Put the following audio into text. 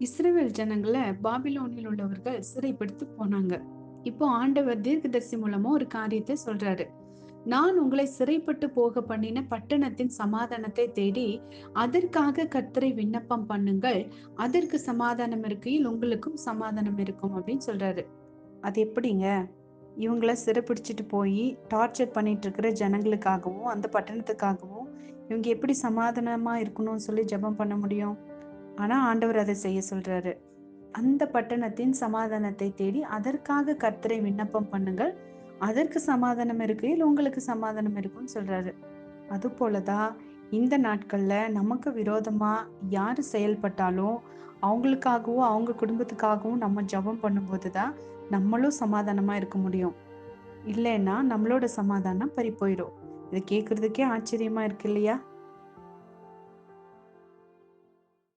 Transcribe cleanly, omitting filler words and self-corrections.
இஸ்ரவேல் ஜனங்களை பாபிலோனில் உள்ளவர்கள் சிறைப்படுத்தி போனாங்க. இப்போ ஆண்டவர் தீர்க்கதரிசி மூலமா ஒரு காரியத்தை சொல்றாரு. நான் உங்களை சிறைப்பட்டு போக பண்ணின பட்டணத்தின் சமாதானத்தை தேடி அதற்காக கர்த்தரை விண்ணப்பம் பண்ணுங்கள். அதற்கு சமாதானம் இருக்கையில் உங்களுக்கும் சமாதானம் இருக்கும் அப்படின்னு சொல்றாரு. அது எப்படிங்க? இவங்கள சிறைப்பிடிச்சிட்டு போய் டார்ச்சர் பண்ணிட்டு இருக்கிற ஜனங்களுக்காகவும் அந்த பட்டணத்துக்காகவும் இவங்க எப்படி சமாதானமா இருக்கணும்னு சொல்லி ஜெபம் பண்ண முடியும்? ஆனா ஆண்டவர் அதை செய்ய சொல்றாரு. அந்த பட்டணத்தின் சமாதானத்தை தேடி அதற்காக கர்த்தரை விண்ணப்பம் பண்ணுங்கள். அதற்கு சமாதானம் இருக்கையில் உங்களுக்கு சமாதானம் இருக்கும்னு சொல்றாரு. அது போலதான் இந்த நாட்கள்ல நமக்கு விரோதமா யாரு செயல்பட்டாலும் அவங்களுக்காகவும் அவங்க குடும்பத்துக்காகவும் நம்ம ஜெபம் பண்ணும்போதுதான் நம்மளும் சமாதானமா இருக்க முடியும். இல்லைன்னா நம்மளோட சமாதானம் பறி போயிடும். இது கேட்கறதுக்கே ஆச்சரியமா இருக்கு இல்லையா?